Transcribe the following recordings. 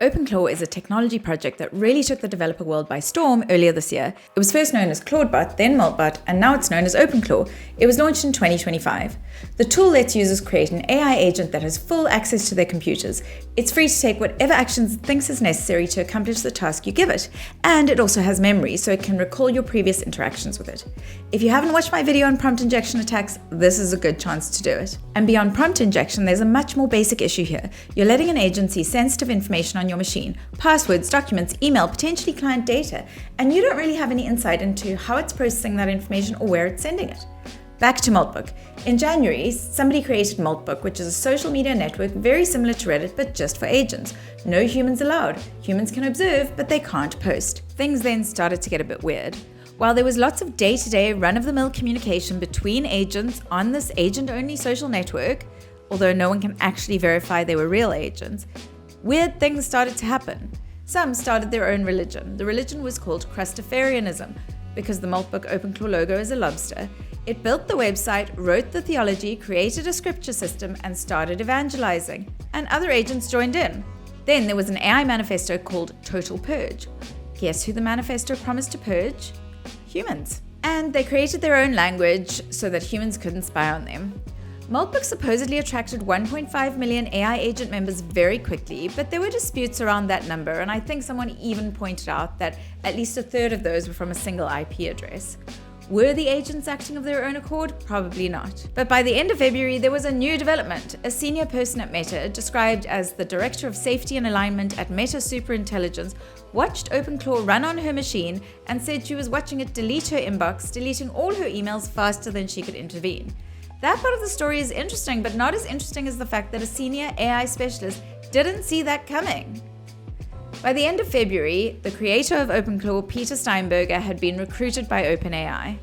OpenClaw is a technology project that really took the developer world by storm earlier this year. It was first known as Claudebot, then Moltbot, and now it's known as OpenClaw. It was launched in 2025. The tool lets users create an AI agent that has full access to their computers. It's free to take whatever actions it thinks is necessary to accomplish the task you give it. And it also has memory, so it can recall your previous interactions with it. If you haven't watched my video on prompt injection attacks, this is a good chance to do it. And beyond prompt injection, there's a much more basic issue here. You're letting an agent see sensitive information on your machine, passwords, documents, email, potentially client data, and you don't really have any insight into how it's processing that information or where it's sending it. Back to Moltbook. In January, somebody created Moltbook, which is a social media network very similar to Reddit, but just for agents. No humans allowed. Humans can observe, but they can't post. Things then started to get a bit weird. While there was lots of day-to-day run-of-the-mill communication between agents on this agent-only social network, although no one can actually verify they were real agents, weird things started to happen. Some started their own religion. The religion was called Crustafarianism because the Moltbook OpenClaw logo is a lobster. It built the website, wrote the theology, created a scripture system, and started evangelizing. And other agents joined in. Then there was an AI manifesto called Total Purge. Guess who the manifesto promised to purge? Humans. And they created their own language so that humans couldn't spy on them. Moltbook supposedly attracted 1.5 million AI agent members very quickly, but there were disputes around that number, and I think someone even pointed out that at least a third of those were from a single IP address. Were the agents acting of their own accord? Probably not. But by the end of February, there was a new development. A senior person at Meta, described as the Director of Safety and Alignment at Meta Superintelligence, watched OpenClaw run on her machine and said she was watching it delete her inbox, deleting all her emails faster than she could intervene. That part of the story is interesting, but not as interesting as the fact that a senior AI specialist didn't see that coming. By the end of February, the creator of OpenClaw, Peter Steinberger, had been recruited by OpenAI.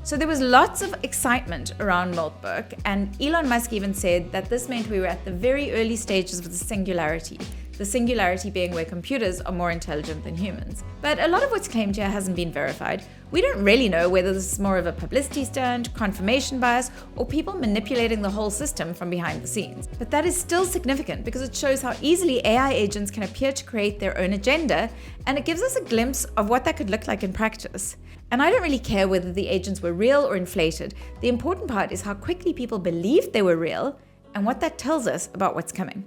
So there was lots of excitement around Moltbook, and Elon Musk even said that this meant we were at the very early stages of the singularity being where computers are more intelligent than humans. But a lot of what's claimed here hasn't been verified. We don't really know whether this is more of a publicity stunt, confirmation bias, or people manipulating the whole system from behind the scenes. But that is still significant because it shows how easily AI agents can appear to create their own agenda, and it gives us a glimpse of what that could look like in practice. And I don't really care whether the agents were real or inflated. The important part is how quickly people believed they were real and what that tells us about what's coming.